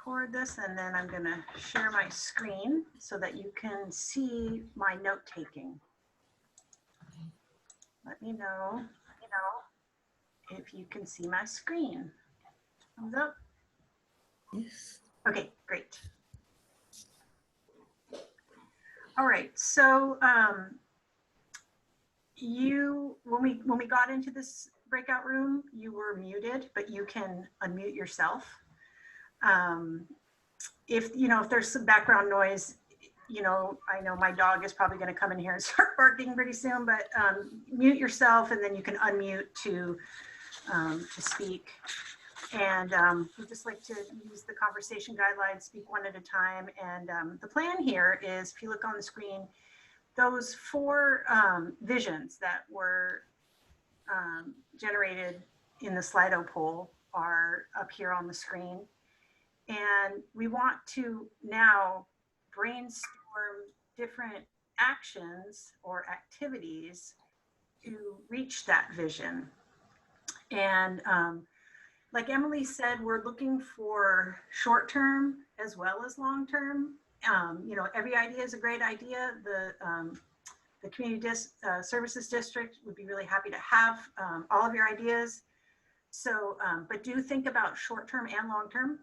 record this and then I'm going to share my screen so that you can see my note taking. Let me know if you can see my screen. Thumbs up. Yes. Okay, great. All right, so when we got into this breakout room, you were muted, but you can unmute yourself. If there's some background noise, I know my dog is probably going to come in here and start barking pretty soon, but mute yourself and then you can unmute to speak. And we just like to use the conversation guidelines, speak one at a time. And the plan here is, if you look on the screen, those 4 visions that were generated in the Slido poll are up here on the screen. And we want to now brainstorm different actions or activities to reach that vision. And like Emily said, we're looking for short-term as well as long-term. Every idea is a great idea. The Community Services District would be really happy to have all of your ideas. So, but do think about short-term and long-term.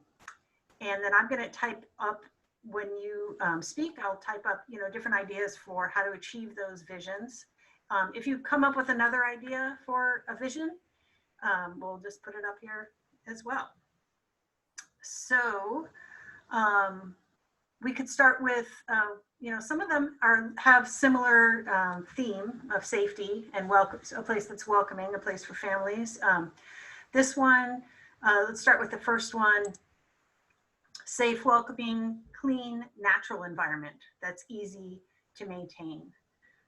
And then I'm going to type up, when you speak, I'll type up, different ideas for how to achieve those visions. If you come up with another idea for a vision, we'll just put it up here as well. So we could start with, some of them have similar theme of safety and welcome, a place that's welcoming, a place for families. This one, let's start with the first one. Safe, welcoming, clean, natural environment that's easy to maintain.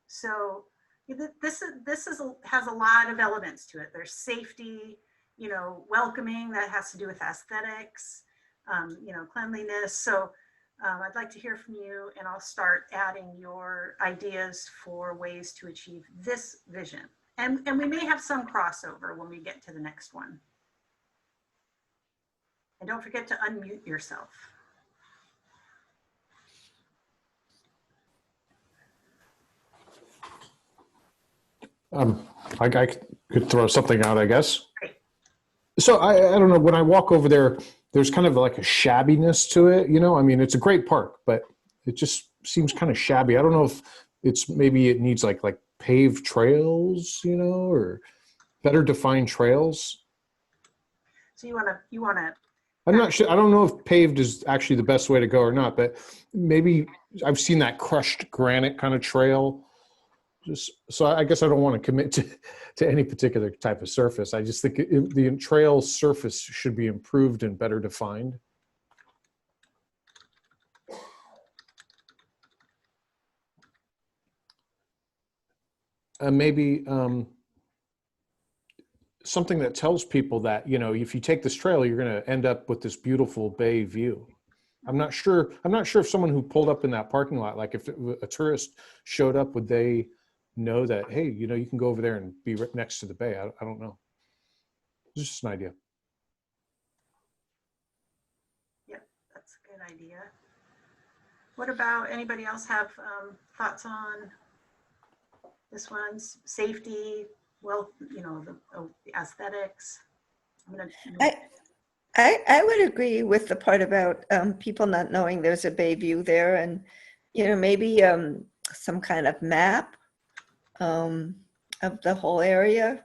So this has a lot of elements to it. There's safety, welcoming, that has to do with aesthetics, cleanliness. So I'd like to hear from you, and I'll start adding your ideas for ways to achieve this vision. And we may have some crossover when we get to the next one. And don't forget to unmute yourself. I could throw something out, I guess. Great. So I don't know, when I walk over there, there's kind of like a shabbiness to it, I mean, it's a great park, but it just seems kind of shabby. I don't know if maybe it needs like paved trails, or better defined trails. So you want to. I'm not sure. I don't know if paved is actually the best way to go or not, but maybe I've seen that crushed granite kind of trail. So I guess I don't want to commit to any particular type of surface. I just think the trail surface should be improved and better defined. Maybe something that tells people that, if you take this trail, you're going to end up with this beautiful bay view. I'm not sure if someone who pulled up in that parking lot, like if a tourist showed up, would they know that, hey, you can go over there and be right next to the bay? I don't know. It's just an idea. Yep, that's a good idea. What about, anybody else have thoughts on this one's safety? Well, the aesthetics. I would agree with the part about people not knowing there's a bay view there, and maybe some kind of map of the whole area.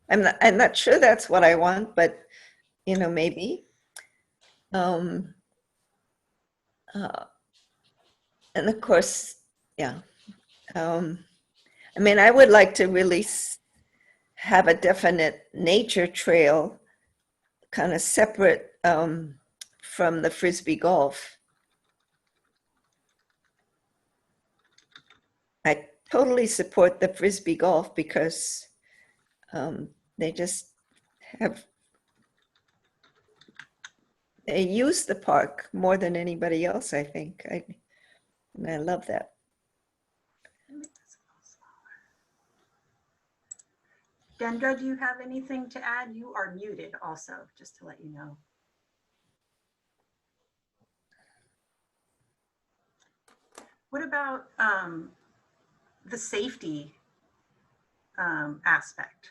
I'm not sure that's what I want, but maybe. And of course, yeah. I mean, I would like to really have a definite nature trail, kind of separate from the Frisbee golf. I totally support the Frisbee golf because they use the park more than anybody else, I think. And I love that. Dendra, do you have anything to add? You are muted also, just to let you know. What about the safety aspect?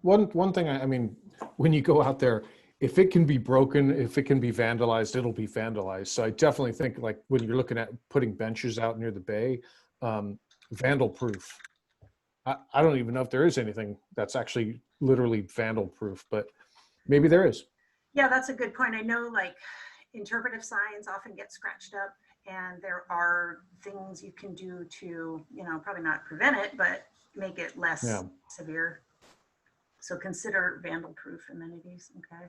One thing, I mean, when you go out there, if it can be broken, if it can be vandalized, it'll be vandalized. So I definitely think, like, when you're looking at putting benches out near the bay, vandal proof. I don't even know if there is anything that's actually literally vandal proof, but maybe there is. Yeah, that's a good point. I know like interpretive signs often get scratched up, and there are things you can do to, you know, probably not prevent it, but make it less Yeah. severe. So consider vandal proof amenities. Okay.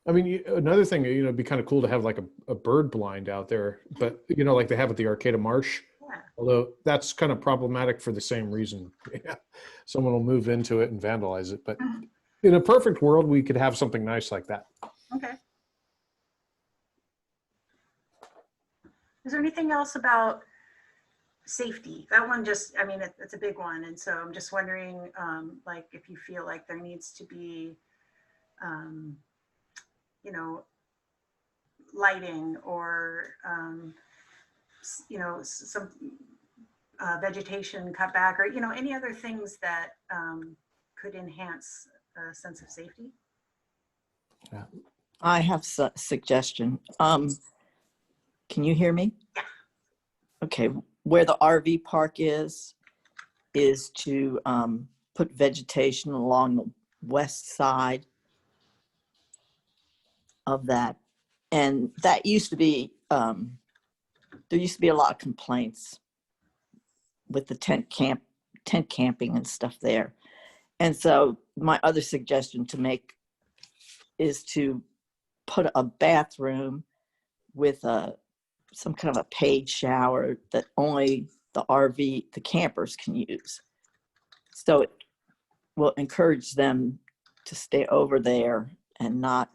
I mean, another thing, you know, it'd be kind of cool to have like a bird blind out there, but you know, like they have at the Arcata Marsh. Yeah. Although that's kind of problematic for the same reason. Yeah. Someone will move into it and vandalize it. But in a perfect world, we could have something nice like that. Okay. Is there anything else about safety? That one just, I mean, it's a big one. And so I'm just wondering, like, if you feel like there needs to be, you know, lighting or, you know, some vegetation cut back, or, you know, any other things that could enhance a sense of safety? Yeah. I have a suggestion. Can you hear me? Yeah. Okay, where the RV park is to put vegetation along the west side of that. And that used to be, there used to be a lot of complaints with the tent camping and stuff there. And so my other suggestion to make is to put a bathroom with some kind of a paid shower that only the campers can use. So it will encourage them to stay over there and not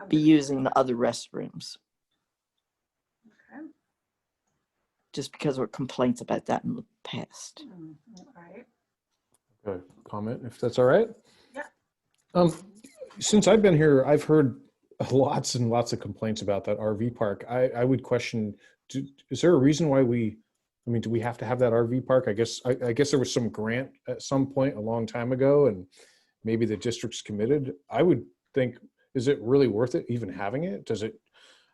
be using the other restrooms. Okay. Just because there were complaints about that in the past. All right. Good comment, if that's all right. Yeah. Since I've been here, I've heard lots and lots of complaints about that RV park. I would question, is there a reason why do we have to have that RV park? I guess there was some grant at some point a long time ago, and maybe the district's committed. I would think, is it really worth it even having it?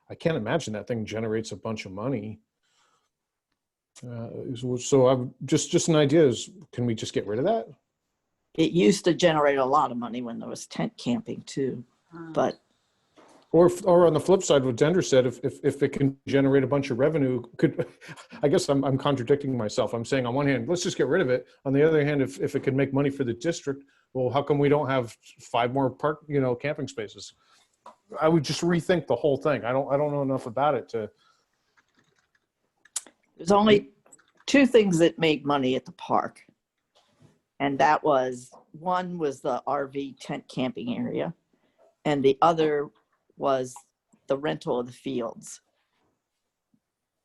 I can't imagine that thing generates a bunch of money. So I'm just an idea is, can we just get rid of that? It used to generate a lot of money when there was tent camping too, but Or on the flip side, what Dender said, if it can generate a bunch of revenue, I guess I'm contradicting myself. I'm saying on one hand, let's just get rid of it. On the other hand, if it can make money for the district, well, how come we don't have 5 more camping spaces? I would just rethink the whole thing. I don't know enough about it to. there's only 2 things that made money at the park. And that was, one was the RV tent camping area, and the other was the rental of the fields.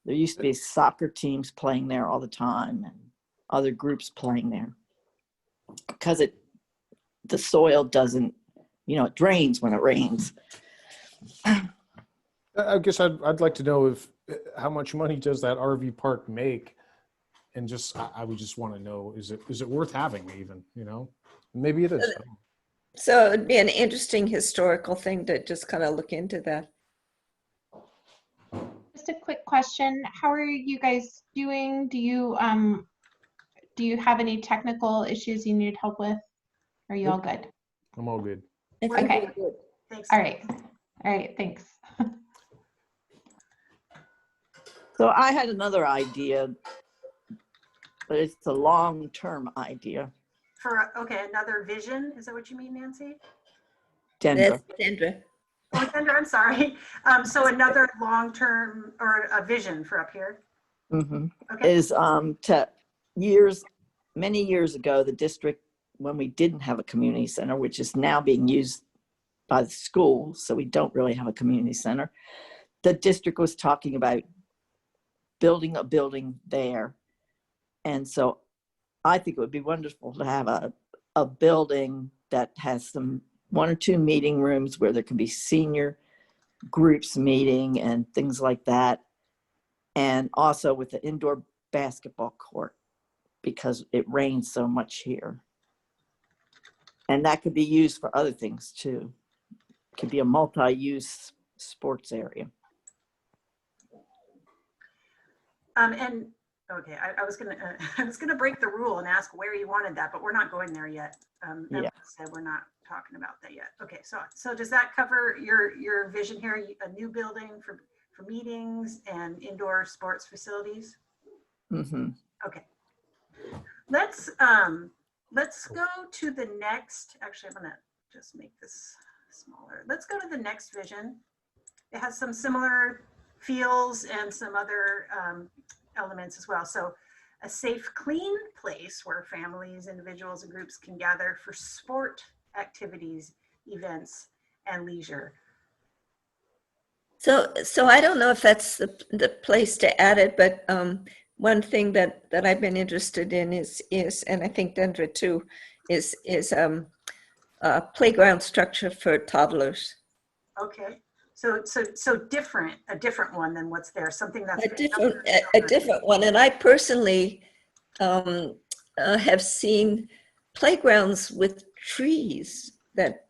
There used to be soccer teams playing there all the time and other groups playing there. Because the soil doesn't, it drains when it rains. I guess I'd like to know how much money does that RV park make, and I would just want to know, is it worth having even? Maybe it is. So it'd be an interesting historical thing to just kind of look into that. Just a quick question. How are you guys doing? Do you have any technical issues you need help with? Are you all good? I'm all good. I think Okay. we're good. Thanks. All right, thanks. So I had another idea, but it's a long-term idea. Another vision. Is that what you mean, Nancy? Denver. That's Sandra. Oh, Sandra, I'm sorry. So another long-term or a vision for up here. Okay. Is many years ago, the district, when we didn't have a community center, which is now being used by the school, so we don't really have a community center, the district was talking about building a building there. And so I think it would be wonderful to have a building that has some 1 or 2 meeting rooms where there can be senior groups meeting and things like that. And also with the indoor basketball court, because it rains so much here. And that could be used for other things too. It could be a multi-use sports area. And okay, I was gonna break the rule and ask where you wanted that, but we're not going there yet. Yeah. Emily said we're not talking about that yet. Okay, so does that cover your vision here? A new building for meetings and indoor sports facilities? Mm-hmm. Okay. Let's go to the next. Actually, I'm gonna just make this smaller. Let's go to the next vision. It has some similar feels and some other elements as well. So a safe, clean place where families, individuals, and groups can gather for sport activities, events, and leisure. So I don't know if that's the place to add it, but one thing that I've been interested in is, and I think Dendra too, is a playground structure for toddlers. Okay. So different, a different one than what's there, something that's A different one. And I personally have seen playgrounds with trees that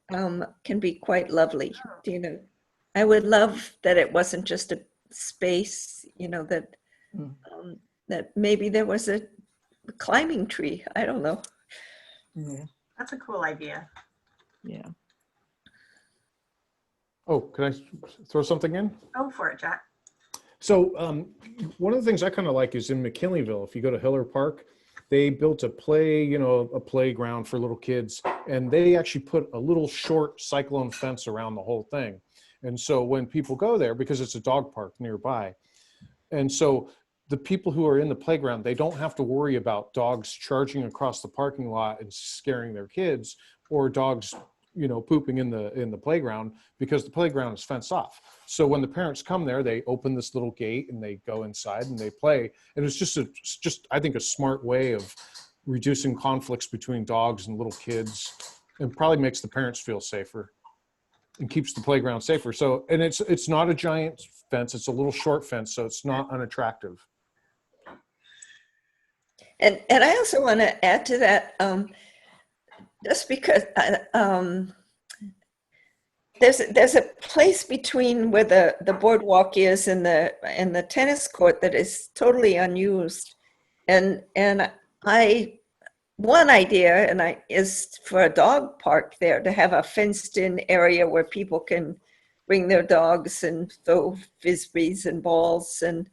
can be quite lovely. You know, I would love that it wasn't just a space, you know, that that maybe there was a climbing tree. I don't know. Yeah. That's a cool idea. Yeah. Oh, can I throw something in? Go for it, Jack. So one of the things I kind of like is in McKinleyville, if you go to Hiller Park, they built a playground for little kids, and they actually put a little short cyclone fence around the whole thing. And so when people go there, because it's a dog park nearby, and so the people who are in the playground, they don't have to worry about dogs charging across the parking lot and scaring their kids, or dogs, you know, pooping in the playground, because the playground is fenced off. So when the parents come there, they open this little gate and they go inside and they play. And it's just I think a smart way of reducing conflicts between dogs and little kids, and probably makes the parents feel safer and keeps the playground safer. So, and it's not a giant fence, it's a little short fence, so it's not unattractive. And I also want to add to that, just because there's a place between where the boardwalk is and the tennis court that is totally unused, and one idea is for a dog park there, to have a fenced in area where people can bring their dogs and throw frisbees and balls, and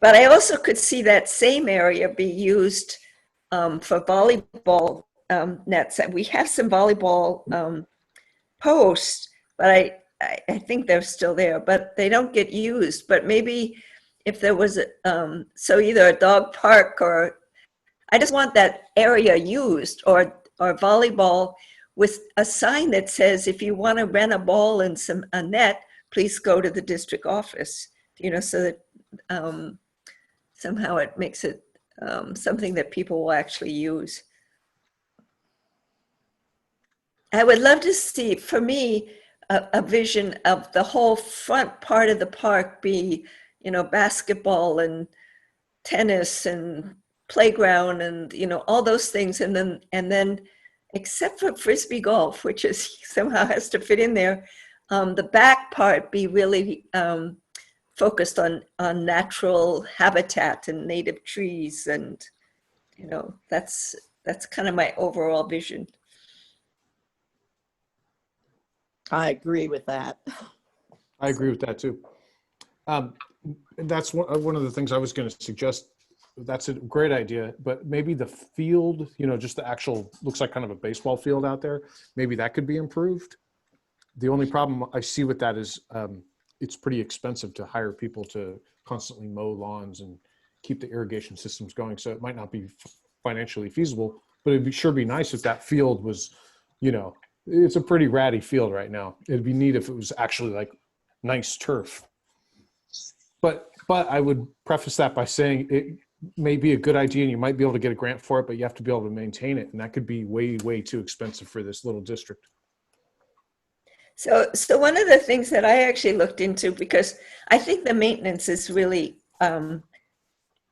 but I also could see that same area be used for volleyball nets. We have some volleyball posts, but I think they're still there, but they don't get used. But maybe if there was so either a dog park, or I just want that area used, or volleyball with a sign that says, if you want to rent a ball and a net, please go to the district office. You know, so that somehow it makes it something that people will actually use. I would love to see, for me, a vision of the whole front part of the park be, you know, basketball and tennis and playground and, you know, all those things. And then except for frisbee golf, which is somehow has to fit in there, the back part be really focused on natural habitat and native trees. And, you know, that's kind of my overall vision. I agree with that. I agree with that too. That's one of the things I was going to suggest. That's a great idea, but maybe the field, you know, just the actual, looks like kind of a baseball field out there, maybe that could be improved. The only problem I see with that is it's pretty expensive to hire people to constantly mow lawns and keep the irrigation systems going. So it might not be financially feasible, but it'd sure be nice if that field was, you know, it's a pretty ratty field right now. It'd be neat if it was actually like nice turf. But I would preface that by saying may be a good idea, and you might be able to get a grant for it, but you have to be able to maintain it, and that could be way, way too expensive for this little district. So one of the things that I actually looked into, because I think the maintenance is really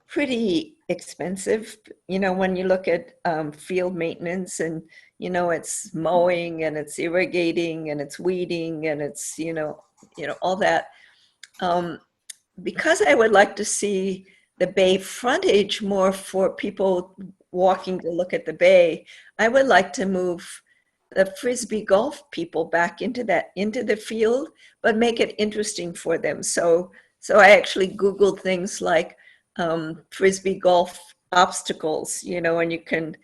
pretty expensive, you know, when you look at field maintenance, and, you know, it's mowing and it's irrigating and it's weeding and it's, you know, all that. Because I would like to see the bay frontage more for people walking to look at the bay, I would like to move the Frisbee golf people back into the field, but make it interesting for them. So I actually Googled things like Frisbee golf obstacles, you know, and you can,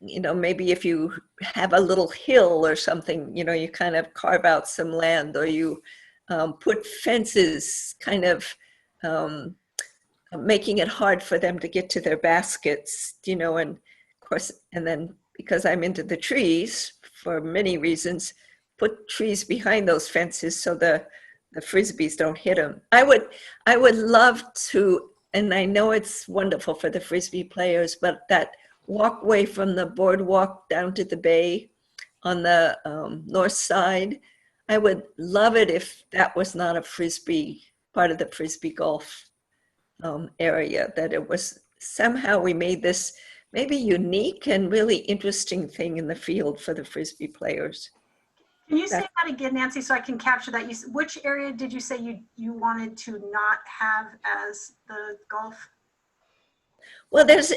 you know, maybe if you have a little hill or something, you know, you kind of carve out some land, or you put fences, kind of making it hard for them to get to their baskets, you know, and of course, and then because I'm into the trees for many reasons, put trees behind those fences so the Frisbees don't hit them. I would love to, and I know it's wonderful for the Frisbee players, but that walkway from the boardwalk down to the bay on the north side, I would love it if that was not a Frisbee, part of the Frisbee golf area, that it was somehow we made this maybe unique and really interesting thing in the field for the Frisbee players. Can you say that again, Nancy, so I can capture that? Which area did you say you wanted to not have as the golf? Well, there's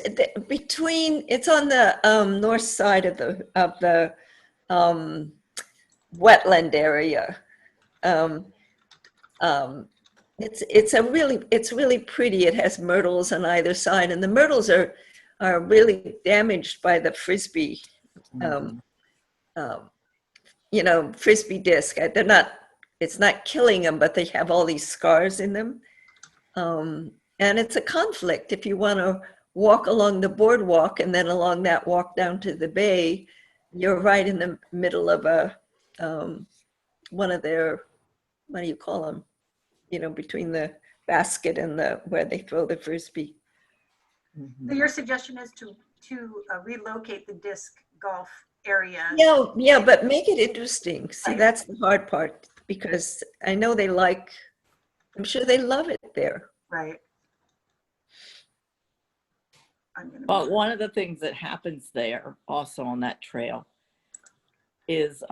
between, it's on the north side of the wetland area. It's really pretty. It has myrtles on either side, and the myrtles are really damaged by the Frisbee, you know, Frisbee disc. They're not, it's not killing them, but they have all these scars in them. And it's a conflict. If you want to walk along the boardwalk and then along that walk down to the bay, you're right in the middle of a, one of their, what do you call them? You know, between the basket and where they throw the Frisbee. So your suggestion is to relocate the disc golf area. Yeah, but make it interesting. See, Right. that's the hard part, because I know I'm sure they love it there. Right. Well, one of the things that happens there also on that trail is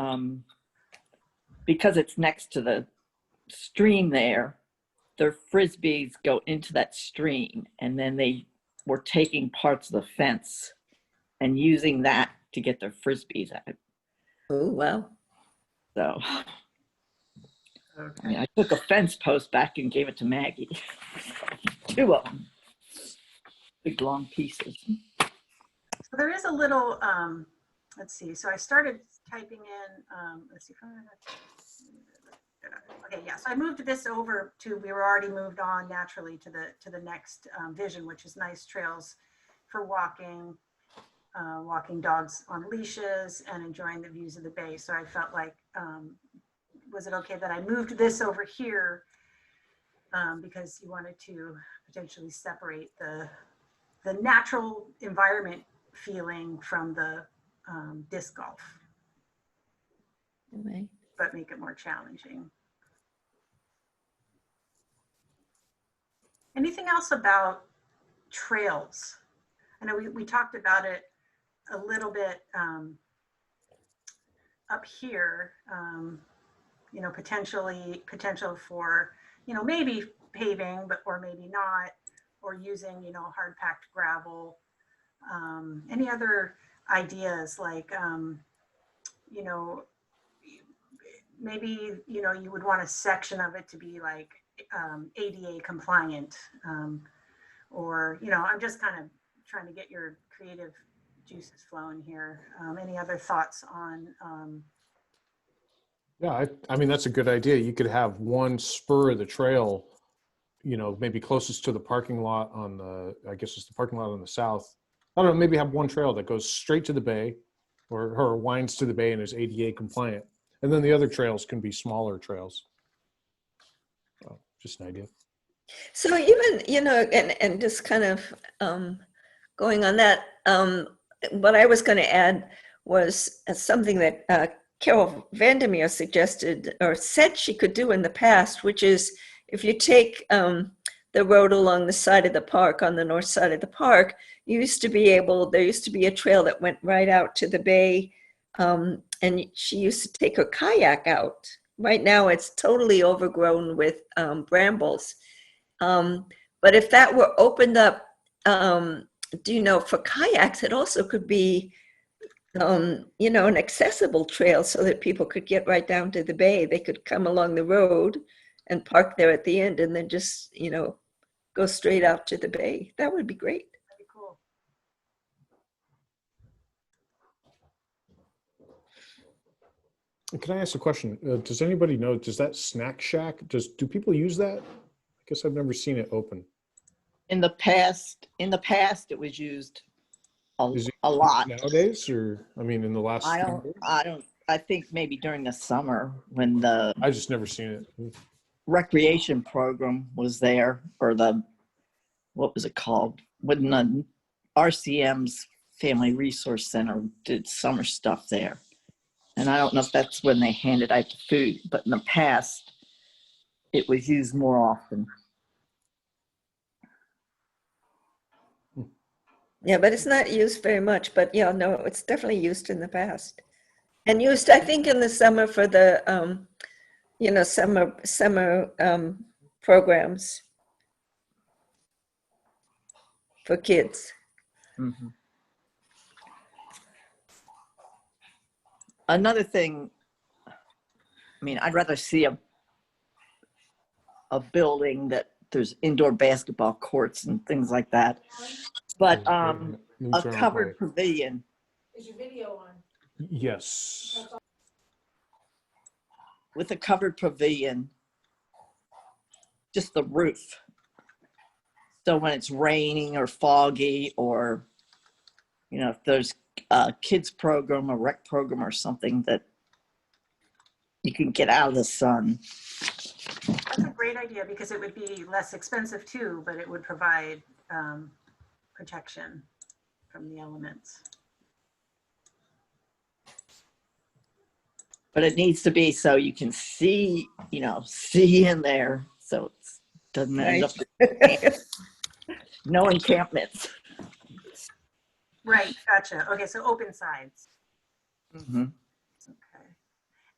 because it's next to the stream there, their Frisbees go into that stream, and then they were taking parts of the fence and using that to get their Frisbees out. Oh, wow. So Okay. I mean, I took a fence post back and gave it to Maggie. 2 of them. Big long pieces. So there is a little, let's see. So I started typing in, let's see. Okay, yeah. So I moved this over to, we were already moved on naturally to the next vision, which is nice trails for walking, walking dogs on leashes and enjoying the views of the bay. So I felt like, was it okay that I moved this over here because you wanted to potentially separate the natural environment feeling from the disc golf, Anyway. but make it more challenging. Anything else about trails? I know we talked about it a little bit up here, you know, potential for, you know, maybe paving, but, or maybe not, or using, you know, hard packed gravel. Any other ideas like, you know, maybe, you know, you would want a section of it to be like ADA compliant, or, you know, I'm just kind of trying to get your creative juices flowing here. Any other thoughts on? Yeah, I mean, that's a good idea. You could have one spur of the trail, you know, maybe closest to the parking lot on the, I guess it's the parking lot on the south. I don't know, maybe have one trail that goes straight to the bay or winds to the bay and is ADA compliant. And then the other trails can be smaller trails. So, just an idea. So even, and just kind of going on that, what I was going to add was something that Carol Vandermeer suggested or said she could do in the past, which is if you take the road along the side of the park, on the north side of the park, there used to be a trail that went right out to the bay, and she used to take her kayak out. Right now it's totally overgrown with brambles. But if that were opened up, for kayaks, it also could be, an accessible trail so that people could get right down to the bay. They could come along the road and park there at the end and then just, go straight out to the bay. That would be great. That'd be cool. Can I ask a question? Does anybody know, does that snack shack, do people use that? I guess I've never seen it open. In the past, it was used Is it a lot. Nowadays, or, I mean, in the last few years? I think maybe during the summer when the I just never seen it. recreation program was there, or what was it called? When the RCM's Family Resource Center did summer stuff there. And I don't know if that's when they handed out the food, but in the past, it was used more often. Yeah, but it's not used very much, but no, it's definitely used in the past. And used, I think, in the summer for the, summer programs for kids. Mm-hmm. Another thing, I mean, I'd rather see a building that there's indoor basketball courts and things like that. But a covered pavilion. Is your video on? Yes. With a covered pavilion, just the roof. So when it's raining or foggy, or, if there's a kids program, a rec program or something, that you can get out of the sun. That's a great idea because it would be less expensive too, but it would provide protection from the elements. But it needs to be so you can see, see in there, so it doesn't end up no encampments. Right, gotcha. Okay, so open sides. Mm-hmm. Okay.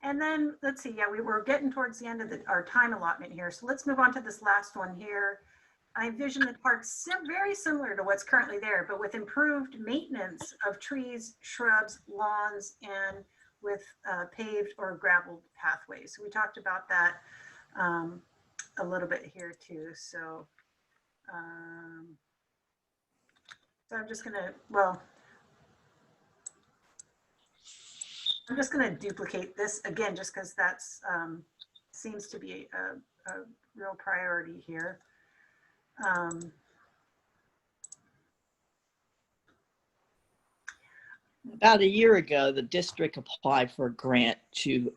And then let's see, we were getting towards the end of our time allotment here. So let's move on to this last one here. I envision the park very similar to what's currently there, but with improved maintenance of trees, shrubs, lawns, and with paved or graveled pathways. So we talked about that a little bit here too. So, I'm just gonna, I'm just gonna duplicate this again, just because that's seems to be a real priority here. About a year ago, the district applied for a grant to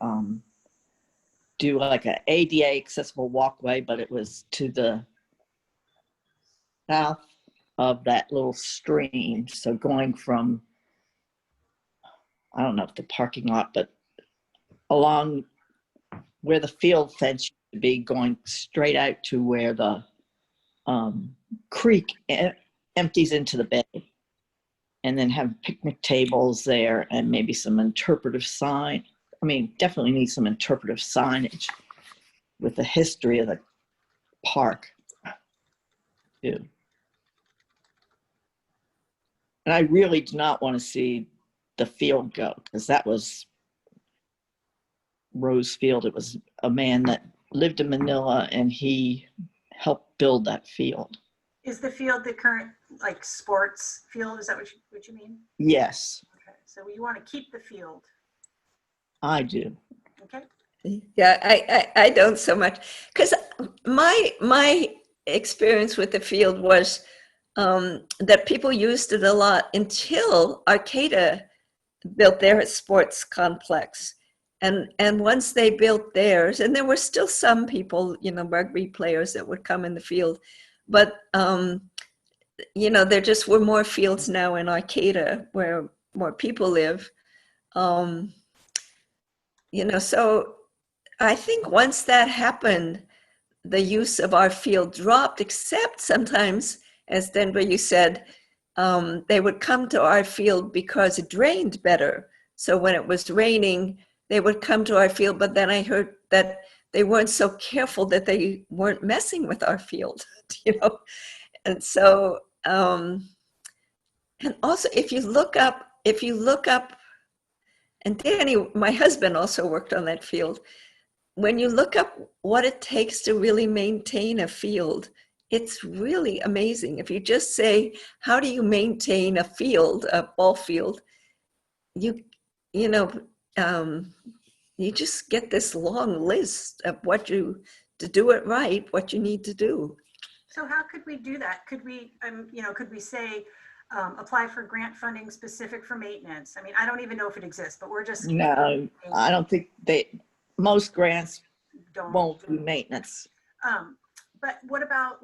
do like an ADA accessible walkway, but it was to the south of that little stream. So going from, I don't know if the parking lot, but along where the field fence used to be, going straight out to where the creek empties into the bay. And then have picnic tables there and maybe some interpretive sign. I mean, definitely need some interpretive signage with the history of the park too. And I really do not want to see the field go, because that was Rose Field. It was a man that lived in Manila and he helped build that field. Is the field the current sports field? Is that what you mean? Yes. Okay, so you want to keep the field. I do. Okay. Yeah, I don't so much, because my experience with the field was that people used it a lot until Arcata built their sports complex. And once they built theirs, and there were still some people, rugby players that would come in the field, but there just were more fields now in Arcata where more people live. So I think once that happened, the use of our field dropped, except sometimes, as Denver, you said, they would come to our field because it drained better. So when it was raining, they would come to our field, but then I heard that they weren't so careful that they weren't messing with our field, And so, and also if you look up, and Danny, my husband also worked on that field. When you look up what it takes to really maintain a field, it's really amazing. If you just say, how do you maintain a field, a ball field, you just get this long list of to do it right, what you need to do. So how could we do that? Could we, could we say, apply for grant funding specific for maintenance? I mean, I don't even know if it exists, but we're just. No, I don't think most grants Don't. won't do maintenance. But what about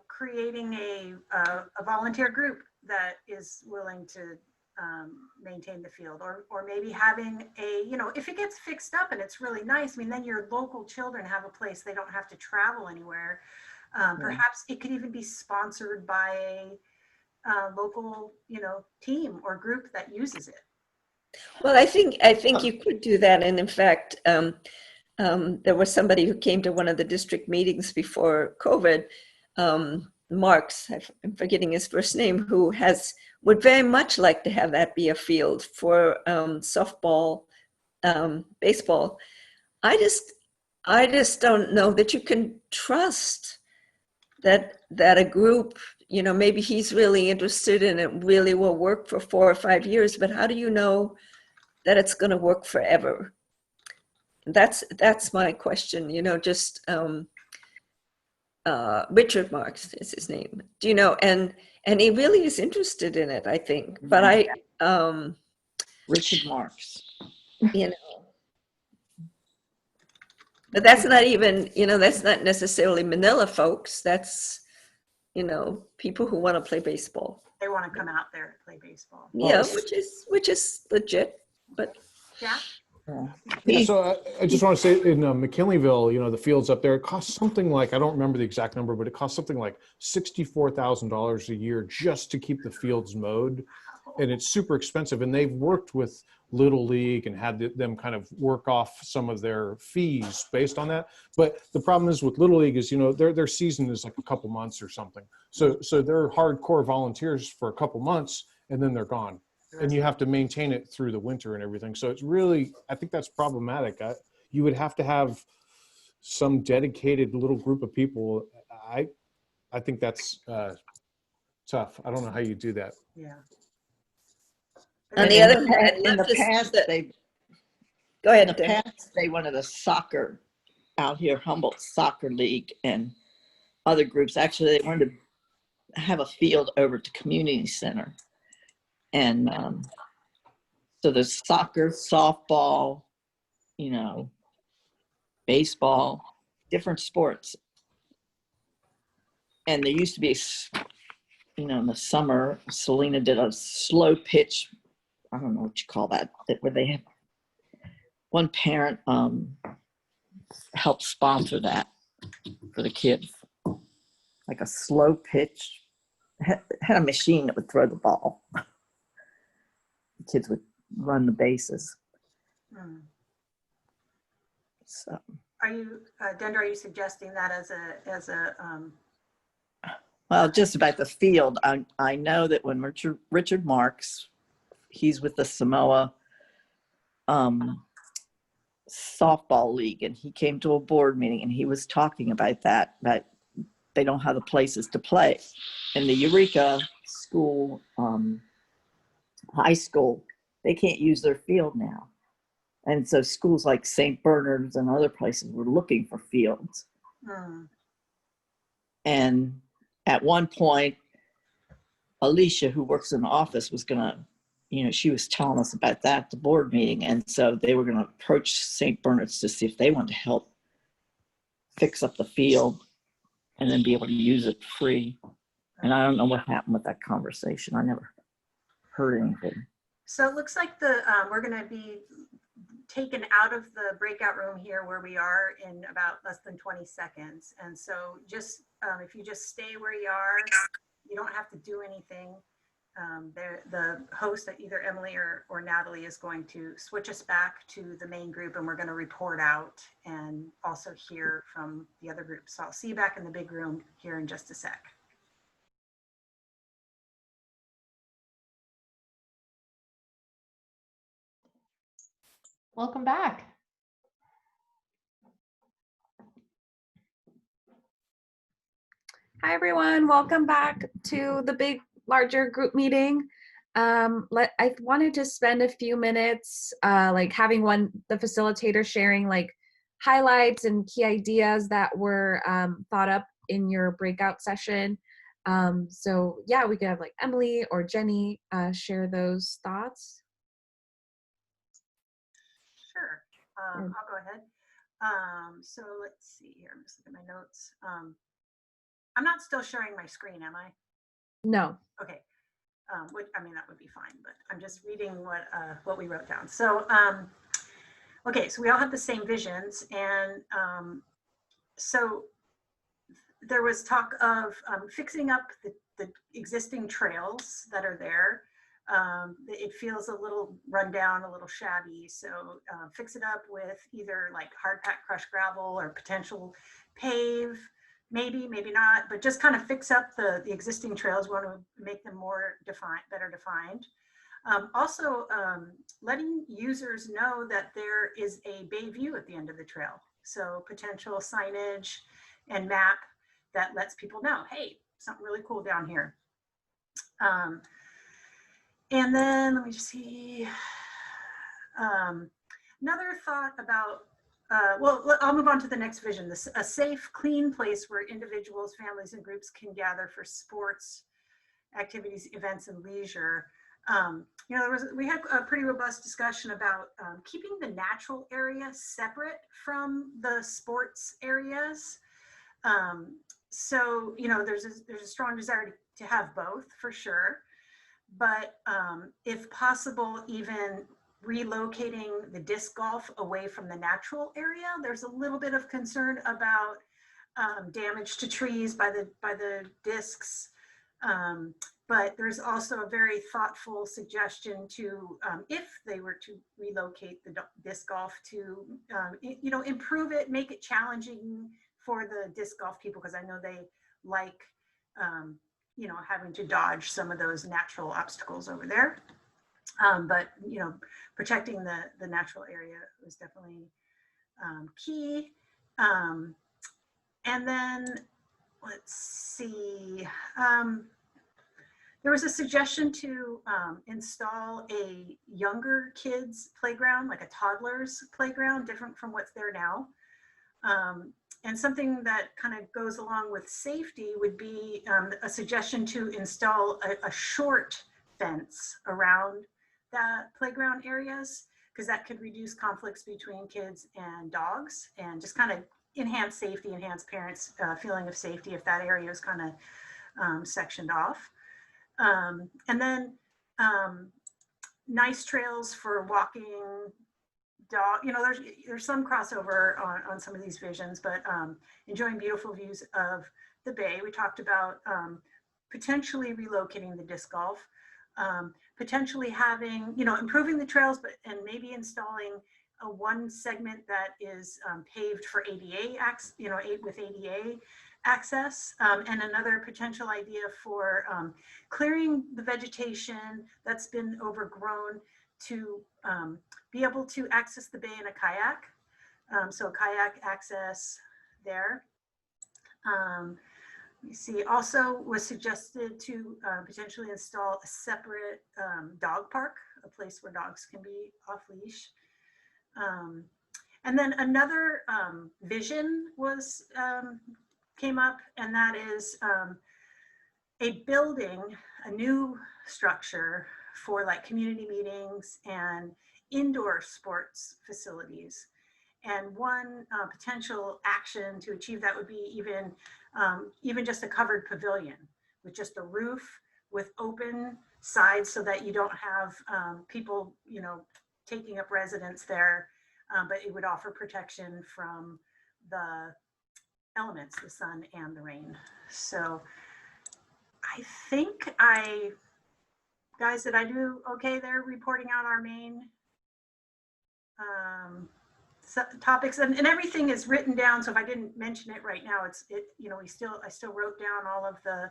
creating a volunteer group that is willing to maintain the field, or maybe having if it gets fixed up and it's really nice, I mean, then your local children have a place, they don't have to travel anywhere. Perhaps it could even be sponsored by a local, team or group that uses it. Well, I think you could do that. And in fact, there was somebody who came to one of the district meetings before COVID, Marks, I'm forgetting his first name, who would very much like to have that be a field for softball, baseball. I just don't know that you can trust that a group, maybe he's really interested and it really will work for 4 or 5 years, but how do you know that it's going to work forever? That's my question, Richard Marks is his name, and he really is interested in it, I think, but Richard Marks. But that's not even, that's not necessarily Manila folks. That's, people who want to play baseball. They want to come out there and play baseball. Yeah, which is legit, but. Yeah. Yeah, so I just want to say in McKinleyville, the fields up there, it costs something like, I don't remember the exact number, but it costs something like $64,000 a year just to keep the fields mowed. And it's super expensive. And they've worked with Little League and had them kind of work off some of their fees based on that. But the problem is with Little League is, their season is like a couple months or something. So they're hardcore volunteers for a couple months and then they're gone. And you have to maintain it through the winter and everything. So it's really, I think that's problematic. You would have to have some dedicated little group of people. I think that's tough. I don't know how you do that. Yeah. On the other hand, in the past, they wanted a soccer out here, Humboldt Soccer League and other groups. Actually, they wanted to have a field over at the community center. And so there's soccer, softball, baseball, different sports. And there used to be, in the summer, Selena did a slow pitch, I don't know what you call that, where they have one parent helped sponsor that for the kids. Like a slow pitch, had a machine that would throw the ball. Kids would run the bases. So, are you, Dendra? Are you suggesting that as a? Well, just about the field, I know that when Richard Marks, he's with the Samoa softball league, and he came to a board meeting and he was talking about that they don't have the places to play. In the Eureka school, high school, they can't use their field now. And so schools like St. Bernard's and other places were looking for fields. And at one point, Alicia, who works in the office, was going to, you know, she was telling us about that at the board meeting. And so they were going to approach St. Bernard's to see if they wanted to help fix up the field and then be able to use it free. And I don't know what happened with that conversation. I never heard anything. So it looks like we're going to be taken out of the breakout room here where we are in about less than 20 seconds. And so just if you just stay where you are, you don't have to do anything. The host, either Emily or Natalie, is going to switch us back to the main group, and we're going to report out and also hear from the other groups. So I'll see you back in the big room here in just a sec. Welcome back. Hi, everyone. Welcome back to the big, larger group meeting. I wanted to spend a few minutes like having the facilitator sharing like highlights and key ideas that were thought up in your breakout session. So yeah, we could have like Emily or Jenny share those thoughts. Sure, I'll go ahead. So let's see here. I'm just looking at my notes. I'm not still sharing my screen, am I? No. Okay. I mean, that would be fine, but I'm just reading what we wrote down. So, okay, so we all have the same visions, and so there was talk of fixing up the existing trails that are there. It feels a little run down, a little shabby. So fix it up with either like hard packed crushed gravel or potential pave, maybe not, but just kind of fix up the existing trails. We want to make them more better defined. Also, letting users know that there is a bay view at the end of the trail. So potential signage and map that lets people know, hey, something really cool down here. And then let me just see. Another thought about, well, I'll move on to the next vision. A safe, clean place where individuals, families, and groups can gather for sports, activities, events, and leisure. You know, we had a pretty robust discussion about keeping the natural area separate from the sports areas. So, you know, there's a strong desire to have both for sure. But if possible, even relocating the disc golf away from the natural area. There's a little bit of concern about damage to trees by the discs. But there's also a very thoughtful suggestion to, if they were to relocate the disc golf, to you know, improve it, make it challenging for the disc golf people, because I know they like you know, having to dodge some of those natural obstacles over there. But you know, protecting the natural area was definitely key. And then let's see. There was a suggestion to install a younger kids playground, like a toddler's playground, different from what's there now. And something that kind of goes along with safety would be a suggestion to install a short fence around the playground areas, because that could reduce conflicts between kids and dogs and just kind of enhance safety, enhance parents' feeling of safety if that area is kind of sectioned off. And then nice trails for walking, dog, you know, there's some crossover on some of these visions, but enjoying beautiful views of the bay. We talked about potentially relocating the disc golf, potentially having, you know, improving the trails, and maybe installing one segment that is paved for ADA access, you know, with ADA access, and another potential idea for clearing the vegetation that's been overgrown to be able to access the bay in a kayak. So kayak access there. You see, also was suggested to potentially install a separate dog park, a place where dogs can be off leash. And then another vision was came up, and that is a building, a new structure for like community meetings and indoor sports facilities. And one potential action to achieve that would be even just a covered pavilion with just a roof with open sides so that you don't have people, taking up residence there, but it would offer protection from the elements, the sun and the rain. So I think guys, did I do okay there reporting out our main topics, and everything is written down. So if I didn't mention it right now, I still wrote down all of the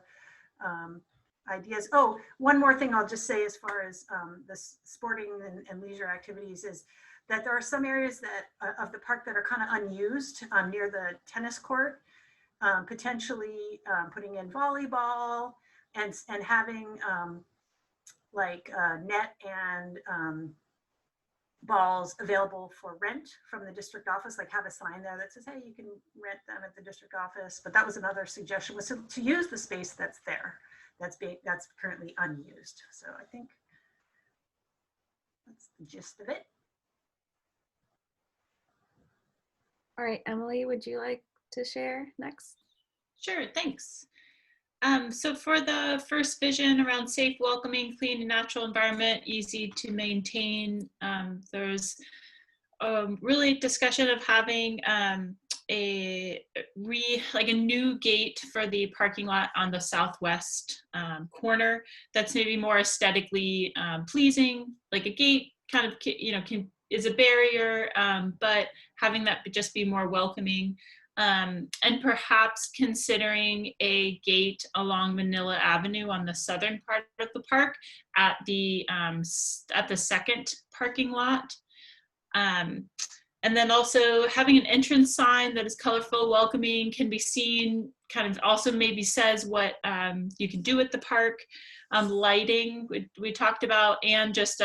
ideas. Oh, one more thing I'll just say as far as the sporting and leisure activities is that there are some areas that of the park that are kind of unused near the tennis court, potentially putting in volleyball and having like net and balls available for rent from the district office, like have a sign there that says, hey, you can rent them at the district office. But that was another suggestion, was to use the space that's there, that's currently unused. So I think that's the gist of it. All right, Emily, would you like to share next? Sure, thanks. So for the first vision around safe, welcoming, clean and natural environment, easy to maintain, there's really discussion of having a new gate for the parking lot on the southwest corner that's maybe more aesthetically pleasing, like a gate kind of, is a barrier, but having that just be more welcoming. And perhaps considering a gate along Manila Avenue on the southern part of the park at the second parking lot. And then also having an entrance sign that is colorful, welcoming, can be seen, kind of also maybe says what you can do at the park. Lighting, we talked about, and just,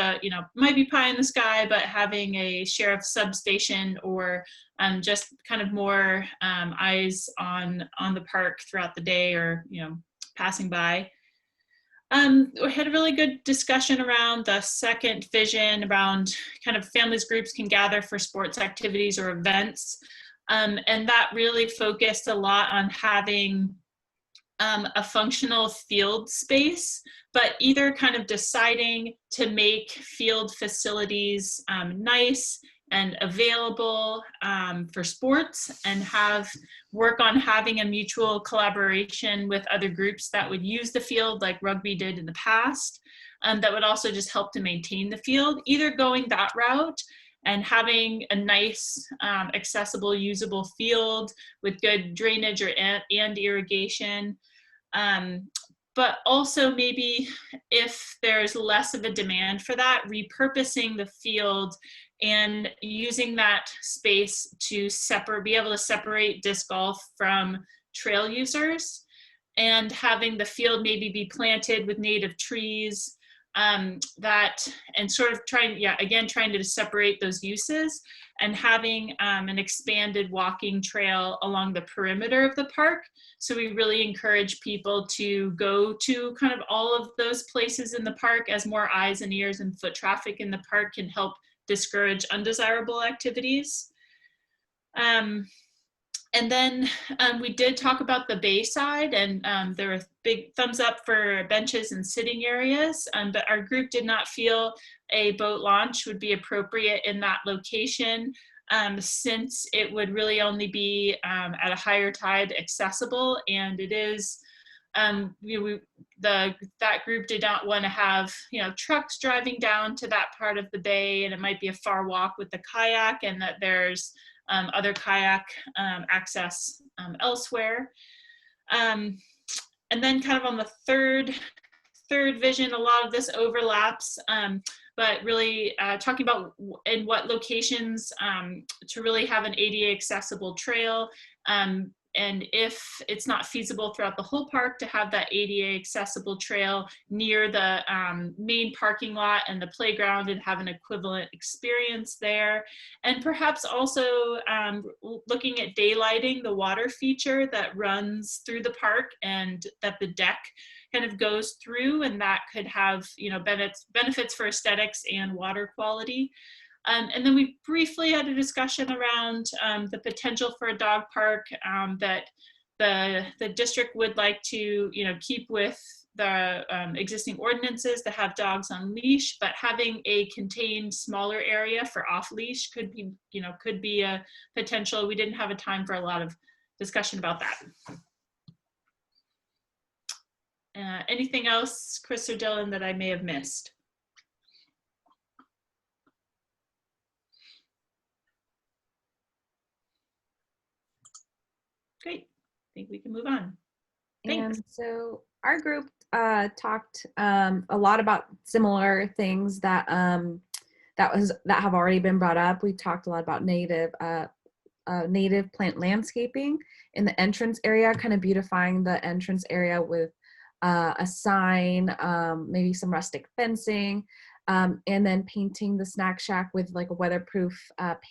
might be pie in the sky, but having a sheriff's substation or just kind of more eyes on the park throughout the day or, passing by. We had a really good discussion around the second vision around kind of families, groups can gather for sports activities or events. And that really focused a lot on having a functional field space, but either kind of deciding to make field facilities nice and available for sports, and work on having a mutual collaboration with other groups that would use the field like rugby did in the past, that would also just help to maintain the field, either going that route and having a nice, accessible, usable field with good drainage and irrigation. But also maybe if there's less of a demand for that, repurposing the field and using that space to be able to separate disc golf from trail users, and having the field maybe be planted with native trees, and sort of trying to separate those uses, and having an expanded walking trail along the perimeter of the park. So we really encourage people to go to kind of all of those places in the park, as more eyes and ears and foot traffic in the park can help discourage undesirable activities. And then we did talk about the bay side, and there were big thumbs up for benches and sitting areas, but our group did not feel a boat launch would be appropriate in that location, since it would really only be at a higher tide accessible, and it is, that group did not want to have trucks driving down to that part of the bay, and it might be a far walk with the kayak, and that there's other kayak access elsewhere. And then kind of on the third vision, a lot of this overlaps, but really talking about in what locations to really have an ADA accessible trail, and And if it's not feasible throughout the whole park to have that ADA accessible trail near the main parking lot and the playground and have an equivalent experience there. And perhaps also looking at daylighting the water feature that runs through the park and that the deck kind of goes through, and that could have, you know, benefits for aesthetics and water quality. And then we briefly had a discussion around the potential for a dog park that the district would like to, you know, keep with the existing ordinances to have dogs on leash, but having a contained smaller area for off leash could be, you know, could be a potential. We didn't have a time for a lot of discussion about that. Anything else, Chris or Dylan, that I may have missed? Great, I think we can move on. Thanks. And so our group talked a lot about similar things that that have already been brought up. We talked a lot about native plant landscaping in the entrance area, kind of beautifying the entrance area with a sign, maybe some rustic fencing, and then painting the snack shack with like a weatherproof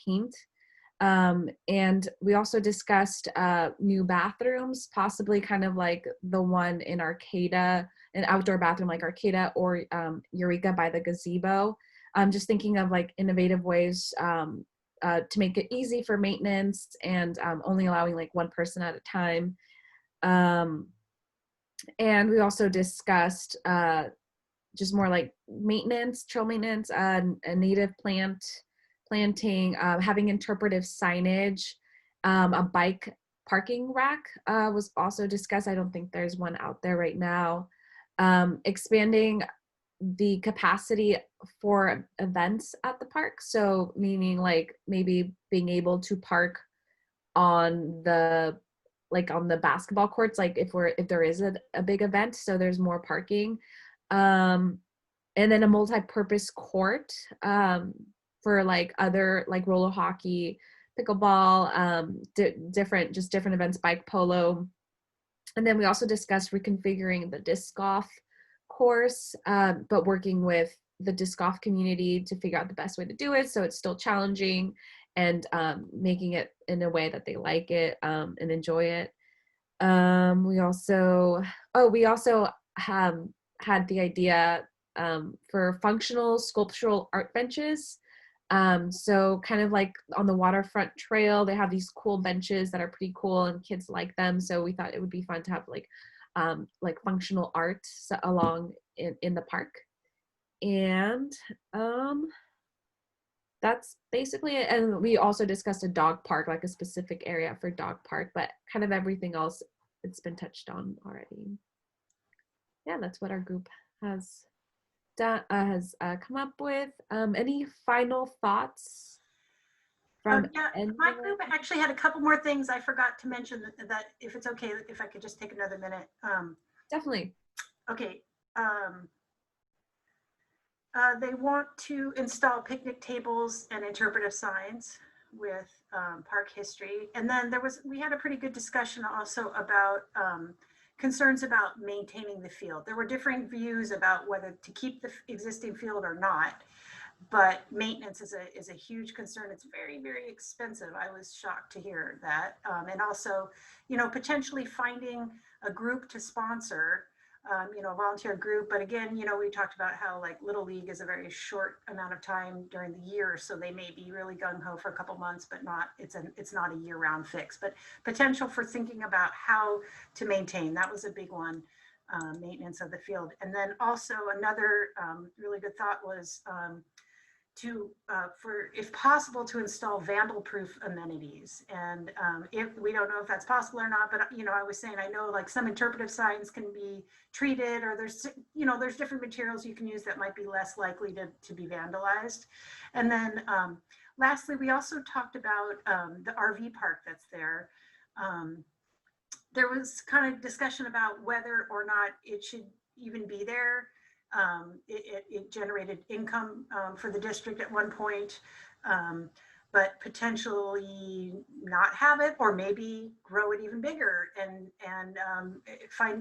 paint. And we also discussed new bathrooms, possibly kind of like the one in Arcata, an outdoor bathroom like Arcata or Eureka by the gazebo. Just thinking of like innovative ways to make it easy for maintenance and only allowing like one person at a time. And we also discussed just more like maintenance, trail maintenance, a native planting, having interpretive signage, a bike parking rack was also discussed. I don't think there's one out there right now. Expanding the capacity for events at the park. So meaning like maybe being able to park on the basketball courts, like if there is a big event, so there's more parking. And then a multi-purpose court for like other like roller hockey, pickleball, different events, bike polo. And then we also discussed reconfiguring the disc golf course, but working with the disc golf community to figure out the best way to do it so it's still challenging and making it in a way that they like it and enjoy it. We also had the idea for functional sculptural art benches. So kind of like on the waterfront trail, they have these cool benches that are pretty cool and kids like them. So we thought it would be fun to have like functional art along in the park. And that's basically it. And we also discussed a dog park, like a specific area for dog park, but kind of everything else it's been touched on already. Yeah, that's what our group has done, come up with. Any final thoughts from Yeah, my group actually had a couple more things I forgot to mention that if it's okay, if I could just take another minute. Definitely. Okay. They want to install picnic tables and interpretive signs with park history. And then we had a pretty good discussion also about concerns about maintaining the field. There were differing views about whether to keep the existing field or not, but maintenance is a huge concern. It's very, very expensive. I was shocked to hear that. And also, you know, potentially finding a group to sponsor, you know, a volunteer group. But again, you know, we talked about how like Little League is a very short amount of time during the year. So they may be really gung ho for a couple months, but it's not a year round fix, but potential for thinking about how to maintain. That was a big one, maintenance of the field. And then also another really good thought was if possible, to install vandal-proof amenities. And if we don't know if that's possible or not, but you know, I was saying, I know like some interpretive signs can be treated, or there's different materials you can use that might be less likely to be vandalized. And then lastly, we also talked about the RV park that's there. There was kind of discussion about whether or not it should even be there. It generated income for the district at one point, but potentially not have it, or maybe grow it even bigger and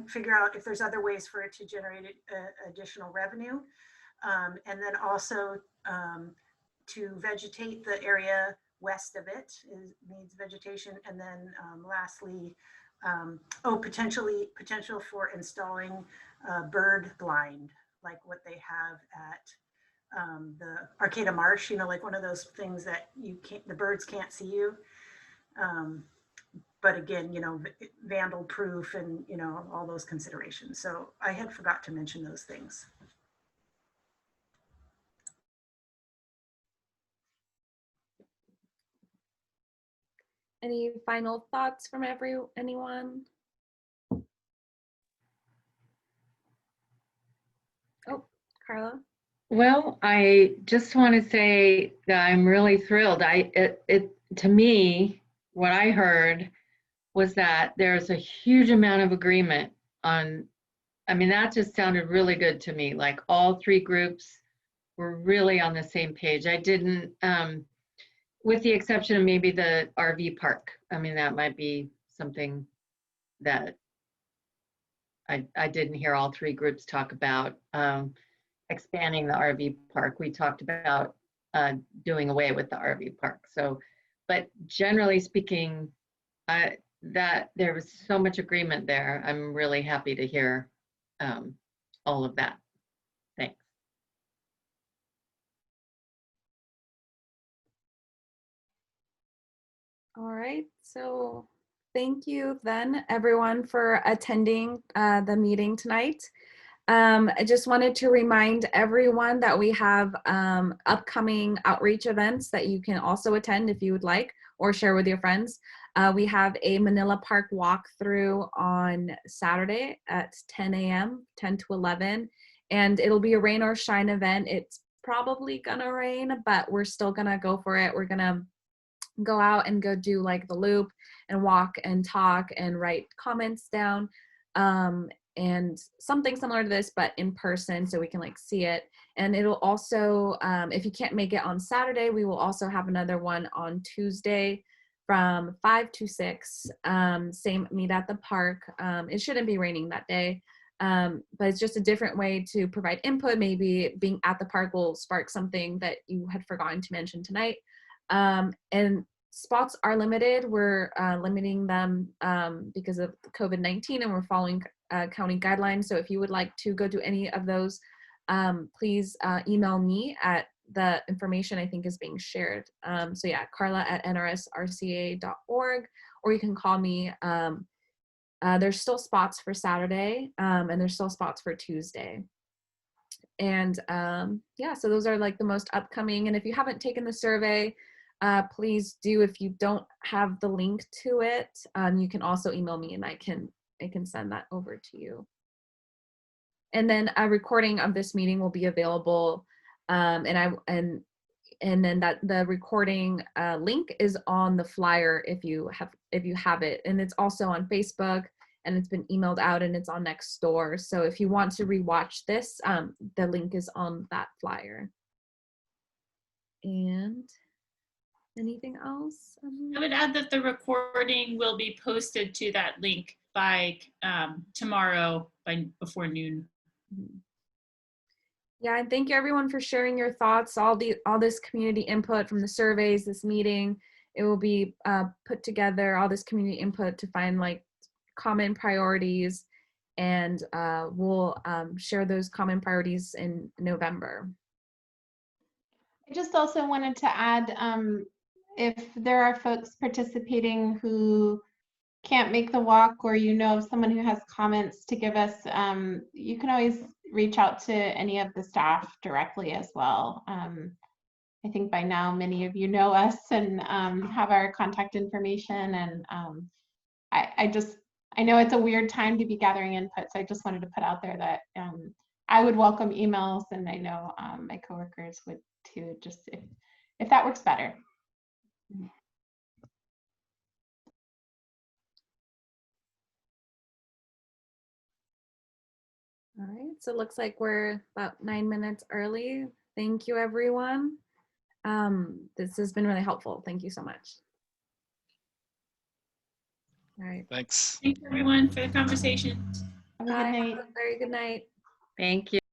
figure out if there's other ways for it to generate additional revenue. And then also to vegetate the area west of it needs vegetation. And then lastly, potential for installing bird blind, like what they have at the Arcata Marsh, like one of those things that the birds can't see you. But again, vandal proof and, all those considerations. So I had forgot to mention those things. Any final thoughts from anyone? Oh, Carla. Well, I just want to say that I'm really thrilled. To me, what I heard was that there's a huge amount of agreement on, I mean, that just sounded really good to me. Like all three groups were really on the same page. I didn't, with the exception of maybe the RV park. I mean, that might be something that I didn't hear all three groups talk about. Expanding the RV park. We talked about doing away with the RV park. So, but generally speaking, that there was so much agreement there. I'm really happy to hear all of that. Thanks. All right, so thank you then everyone for attending the meeting tonight. I just wanted to remind everyone that we have upcoming outreach events that you can also attend if you would like, or share with your friends. We have a Manila Park walkthrough on Saturday at 10 a.m., 10 to 11, and it'll be a rain or shine event. It's probably gonna rain, but we're still gonna go for it. We're gonna go out and go do like the loop and walk and talk and write comments down. And something similar to this, but in person, so we can like see it. And it'll also, if you can't make it on Saturday, we will also have another one on Tuesday from 5 to 6, same meet at the park. It shouldn't be raining that day, but it's just a different way to provide input. Maybe being at the park will spark something that you had forgotten to mention tonight. And spots are limited. We're limiting them because of COVID-19, and we're following county guidelines. So if you would like to go to any of those, please email me at the information I think is being shared. So yeah, carla@nrsrca.org, or you can call me. There's still spots for Saturday, and there's still spots for Tuesday. And yeah, so those are like the most upcoming. And if you haven't taken the survey, please do. If you don't have the link to it, you can also email me and I can send that over to you. And then a recording of this meeting will be available, and then that the recording link is on the flyer if you have it, and it's also on Facebook, and it's been emailed out, and it's on Nextdoor. So if you want to rewatch this, the link is on that flyer. And anything else? I would add that the recording will be posted to that link by tomorrow before noon. Yeah, and thank you everyone for sharing your thoughts, all this community input from the surveys, this meeting. It will be put together, all this community input to find like common priorities, and we'll share those common priorities in November. I just also wanted to add, if there are folks participating who can't make the walk, or of someone who has comments to give us, you can always reach out to any of the staff directly as well. I think by now many of you know us and have our contact information, and I know it's a weird time to be gathering input, so I just wanted to put out there that I would welcome emails, and I know my coworkers would too, just if that works better. All right, so it looks like we're about 9 minutes early. Thank you, everyone. This has been really helpful. Thank you so much. All right. Thanks. Thanks everyone for the conversation. Have a good Bye. night. Have a very good night. Thank you.